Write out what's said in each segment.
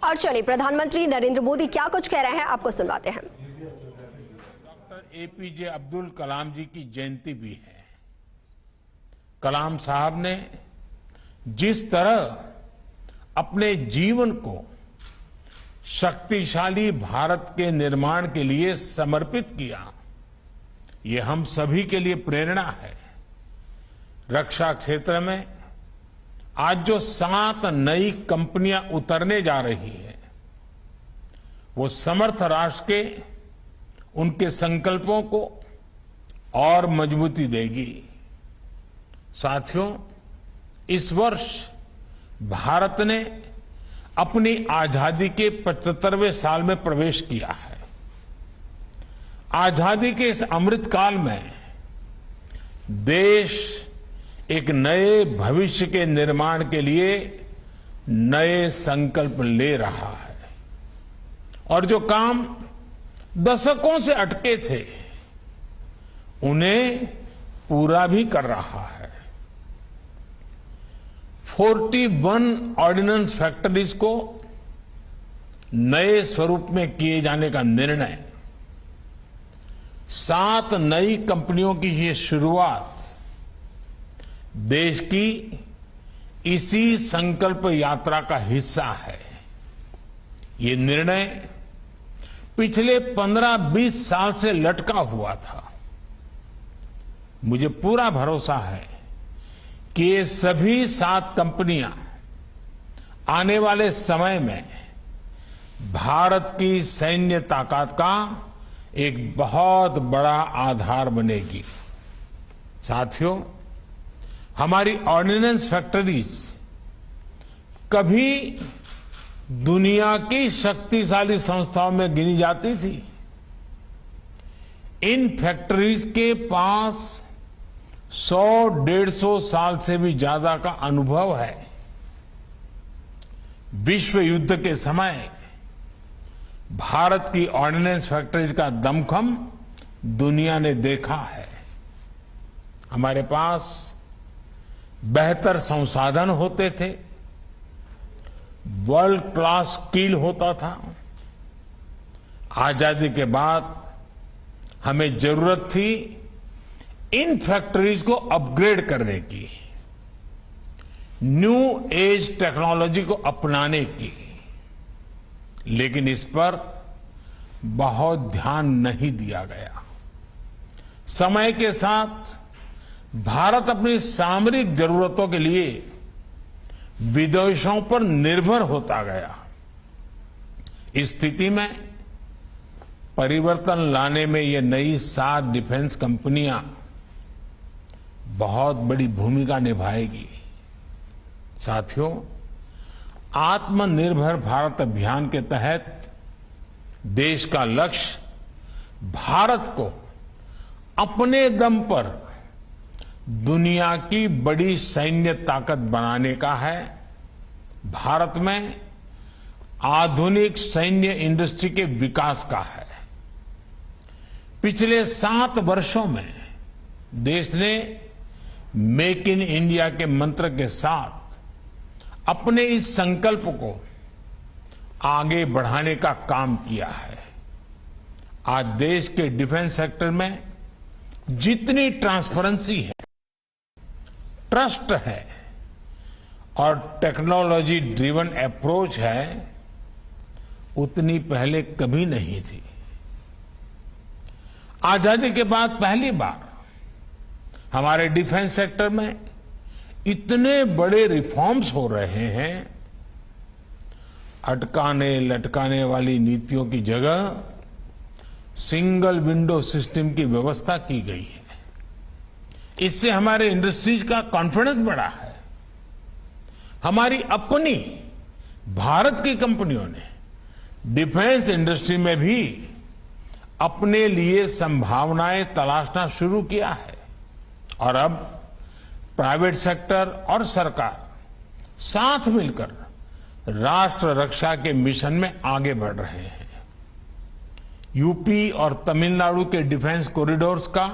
और चलिए प्रधानमंत्री नरेंद्र मोदी क्या कुछ कह रहे हैं आपको सुनवाते हैं। डॉक्टर एपीजे अब्दुल कलाम जी की जयंती भी है। कलाम साहब ने जिस तरह अपने जीवन को शक्तिशाली भारत के निर्माण के लिए समर्पित किया, ये हम सभी के लिए प्रेरणा है। रक्षा क्षेत्र में आज जो 7 नई कंपनियां उतरने जा रही हैं, वो समर्थ राष्ट्र के उनके संकल्पों को और मजबूती देगी। साथियों, इस वर्ष भारत ने अपनी आजादी के 75वें साल में प्रवेश किया है। आजादी के इस अमृत काल में देश एक नए भविष्य के निर्माण के लिए नए संकल्प ले रहा है और जो काम दशकों से अटके थे उन्हें पूरा भी कर रहा है। 41 ऑर्डिनेंस फैक्ट्रीज को नए स्वरूप में किए जाने का निर्णय, 7 नई कंपनियों की ये शुरुआत देश की इसी संकल्प यात्रा का हिस्सा है। ये निर्णय पिछले 15-20 साल से लटका हुआ था। मुझे पूरा भरोसा है कि ये सभी 7 कंपनियां आने वाले समय में भारत की सैन्य ताकत का एक बहुत बड़ा आधार बनेगी। साथियों, हमारी ऑर्डिनेंस फैक्ट्रीज कभी दुनिया की शक्तिशाली संस्थाओं में गिनी जाती थी। इन फैक्ट्रीज के पास 100-150 साल से भी ज्यादा का अनुभव है। विश्व युद्ध के समय भारत की ऑर्डिनेंस फैक्ट्रीज का दमखम दुनिया ने देखा है। हमारे पास बेहतर संसाधन होते थे, वर्ल्ड क्लास स्किल होता था। आजादी के बाद हमें जरूरत थी इन फैक्ट्रीज को अपग्रेड करने की, न्यू एज टेक्नोलॉजी को अपनाने की, लेकिन इस पर बहुत ध्यान नहीं दिया गया। समय के साथ भारत अपनी सामरिक जरूरतों के लिए विदेशों पर निर्भर होता गया। इस स्थिति में परिवर्तन लाने में ये नई 7 डिफेंस कंपनियां बहुत बड़ी भूमिका निभाएगी। साथियों, आत्मनिर्भर भारत अभियान के तहत देश का लक्ष्य भारत को अपने दम पर दुनिया की बड़ी सैन्य ताकत बनाने का है। भारत में आधुनिक सैन्य इंडस्ट्री के विकास का है। पिछले 7 वर्षों में देश ने मेक इन इंडिया के मंत्र के साथ अपने इस संकल्प को आगे बढ़ाने का काम किया है। आज देश के डिफेंस सेक्टर में जितनी ट्रांसपेरेंसी है, ट्रस्ट है और टेक्नोलॉजी ड्रिवन अप्रोच है, उतनी पहले कभी नहीं थी। आजादी के बाद पहली बार हमारे डिफेंस सेक्टर में इतने बड़े रिफॉर्म्स हो रहे हैं। अटकाने लटकाने वाली नीतियों की जगह सिंगल विंडो सिस्टम की व्यवस्था की गई है। इससे हमारे इंडस्ट्रीज का कॉन्फिडेंस बढ़ा है। हमारी अपनी भारत की कंपनियों ने डिफेंस इंडस्ट्री में भी अपने लिए संभावनाएं तलाशना शुरू किया है और अब प्राइवेट सेक्टर और सरकार साथ मिलकर राष्ट्र रक्षा के मिशन में आगे बढ़ रहे हैं। यूपी और तमिलनाडु के डिफेंस कॉरिडोर्स का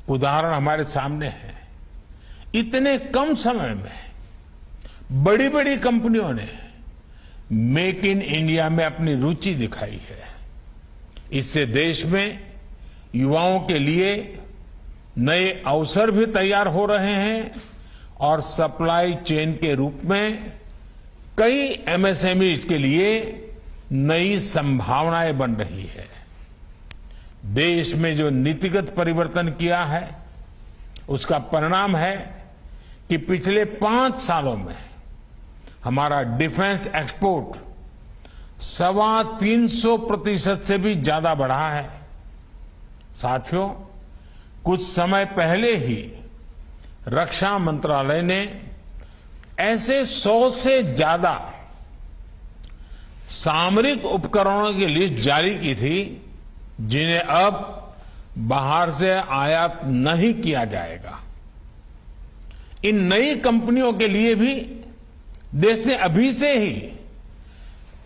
उदाहरण हमारे सामने है। इतने कम समय में बड़ी बड़ी कंपनियों ने मेक इन इंडिया में अपनी रुचि दिखाई है। इससे देश में युवाओं के लिए नए अवसर भी तैयार हो रहे हैं और सप्लाई चेन के रूप में कई एमएसएमईज के लिए नई संभावनाएं बन रही है। देश में जो नीतिगत परिवर्तन किया है उसका परिणाम है कि पिछले 5 सालों में हमारा डिफेंस एक्सपोर्ट 325% से भी ज्यादा बढ़ा है। साथियों, कुछ समय पहले ही रक्षा मंत्रालय ने ऐसे 100 से ज्यादा सामरिक उपकरणों की लिस्ट जारी की थी जिन्हें अब बाहर से आयात नहीं किया जाएगा। इन नई कंपनियों के लिए भी देश ने अभी से ही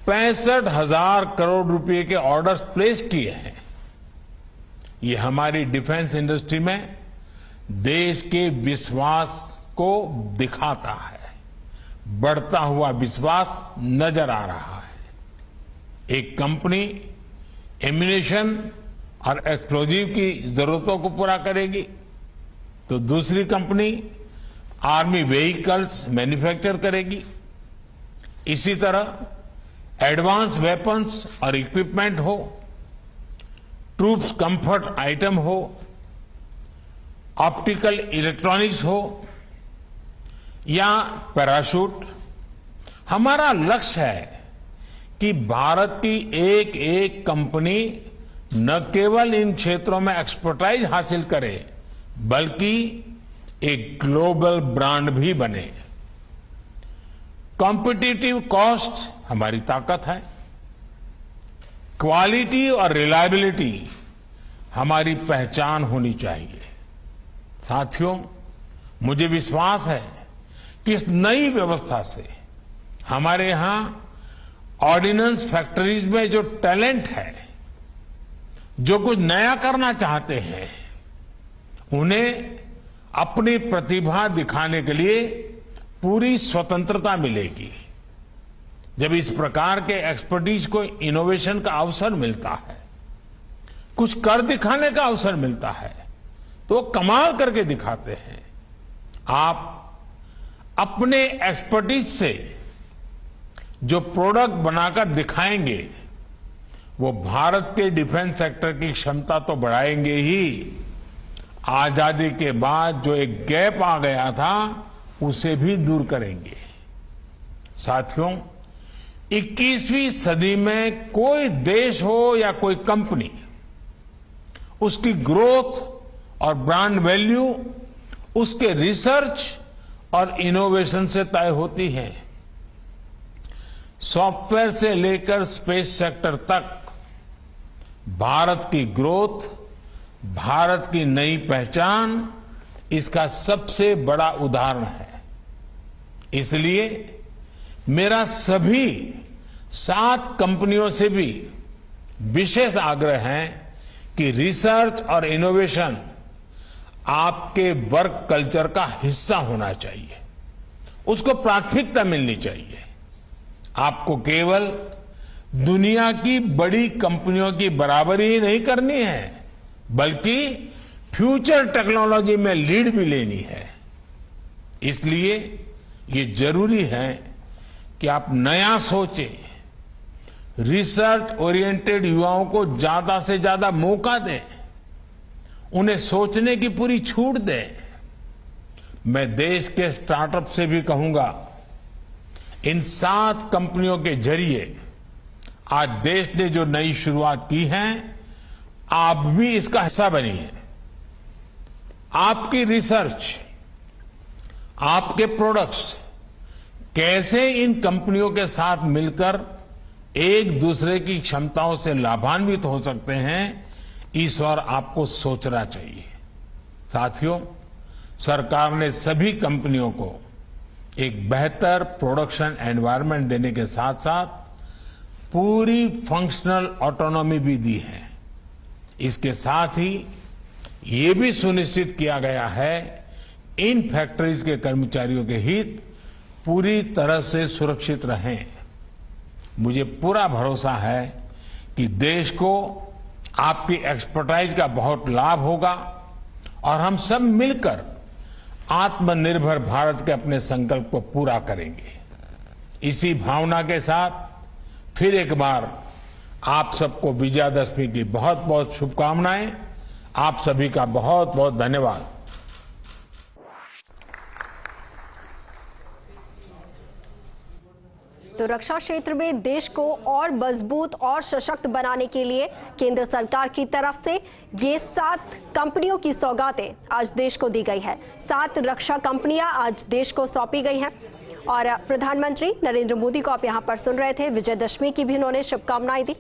65,000 करोड़ रुपए के ऑर्डर्स प्लेस किए हैं। ये हमारी डिफेंस इंडस्ट्री में देश के विश्वास को दिखाता है। बढ़ता हुआ विश्वास नजर आ रहा है। एक कंपनी एम्यूनेशन और एक्सप्लोजिव की जरूरतों को पूरा करेगी तो दूसरी कंपनी आर्मी व्हीकल्स मैन्युफैक्चर करेगी। इसी तरह एडवांस वेपन्स और इक्विपमेंट हो, ट्रूप्स कंफर्ट आइटम हो, ऑप्टिकल इलेक्ट्रॉनिक्स हो या पैराशूट, हमारा लक्ष्य है कि भारत की एक एक कंपनी न केवल इन क्षेत्रों में एक्सपर्टाइज हासिल करे बल्कि एक ग्लोबल ब्रांड भी बने। कॉम्पिटिटिव कॉस्ट हमारी ताकत है। क्वालिटी और रिलायबिलिटी हमारी पहचान होनी चाहिए। साथियों, मुझे विश्वास है कि इस नई व्यवस्था से हमारे यहां ऑर्डिनेंस फैक्ट्रीज में जो टैलेंट है, जो कुछ नया करना चाहते हैं, उन्हें अपनी प्रतिभा दिखाने के लिए पूरी स्वतंत्रता मिलेगी। जब इस प्रकार के एक्सपर्टीज को इनोवेशन का अवसर मिलता है, कुछ कर दिखाने का अवसर मिलता है, तो वो कमाल करके दिखाते हैं। आप अपने एक्सपर्टीज से जो प्रोडक्ट बनाकर दिखाएंगे वो भारत के डिफेंस सेक्टर की क्षमता तो बढ़ाएंगे ही, आजादी के बाद जो एक गैप आ गया था उसे भी दूर करेंगे। साथियों, 21वीं सदी में कोई देश हो या कोई कंपनी, उसकी ग्रोथ और ब्रांड वैल्यू उसके रिसर्च और इनोवेशन से तय होती है। सॉफ्टवेयर से लेकर स्पेस सेक्टर तक भारत की ग्रोथ, भारत की नई पहचान इसका सबसे बड़ा उदाहरण है। इसलिए मेरा सभी 7 कंपनियों से भी विशेष आग्रह है कि रिसर्च और इनोवेशन आपके वर्क कल्चर का हिस्सा होना चाहिए, उसको प्राथमिकता मिलनी चाहिए। आपको केवल दुनिया की बड़ी कंपनियों की बराबरी ही नहीं करनी है, बल्कि फ्यूचर टेक्नोलॉजी में लीड भी लेनी है। इसलिए ये जरूरी है कि आप नया सोचें, रिसर्च ओरिएंटेड युवाओं को ज्यादा से ज्यादा मौका दें, उन्हें सोचने की पूरी छूट दें। मैं देश के स्टार्टअप से भी कहूंगा, इन 7 कंपनियों के जरिए आज देश ने जो नई शुरुआत की है, आप भी इसका हिस्सा बनिए। आपकी रिसर्च, आपके प्रोडक्ट्स कैसे इन कंपनियों के साथ मिलकर एक दूसरे की क्षमताओं से लाभान्वित हो सकते हैं, इस ओर आपको सोचना चाहिए। साथियों, सरकार ने सभी कंपनियों को एक बेहतर प्रोडक्शन एनवायरनमेंट देने के साथ साथ पूरी फंक्शनल ऑटोनॉमी भी दी है। इसके साथ ही ये भी सुनिश्चित किया गया है इन फैक्ट्रीज के कर्मचारियों के हित पूरी तरह से सुरक्षित रहें। मुझे पूरा भरोसा है कि देश को आपकी एक्सपर्टाइज का बहुत लाभ होगा और हम सब मिलकर आत्मनिर्भर भारत के अपने संकल्प को पूरा करेंगे। इसी भावना के साथ फिर एक बार आप सबको विजयादशमी की बहुत बहुत शुभकामनाएं। आप सभी का बहुत बहुत धन्यवाद। तो रक्षा क्षेत्र में देश को और मजबूत और सशक्त बनाने के लिए केंद्र सरकार की तरफ से ये 7 कंपनियों की सौगातें आज देश को दी गई है। 7 रक्षा कंपनियां आज देश को सौंपी गई हैं और प्रधानमंत्री नरेंद्र मोदी को आप यहां पर सुन रहे थे। विजयदशमी की भी उन्होंने शुभकामनाएं दी।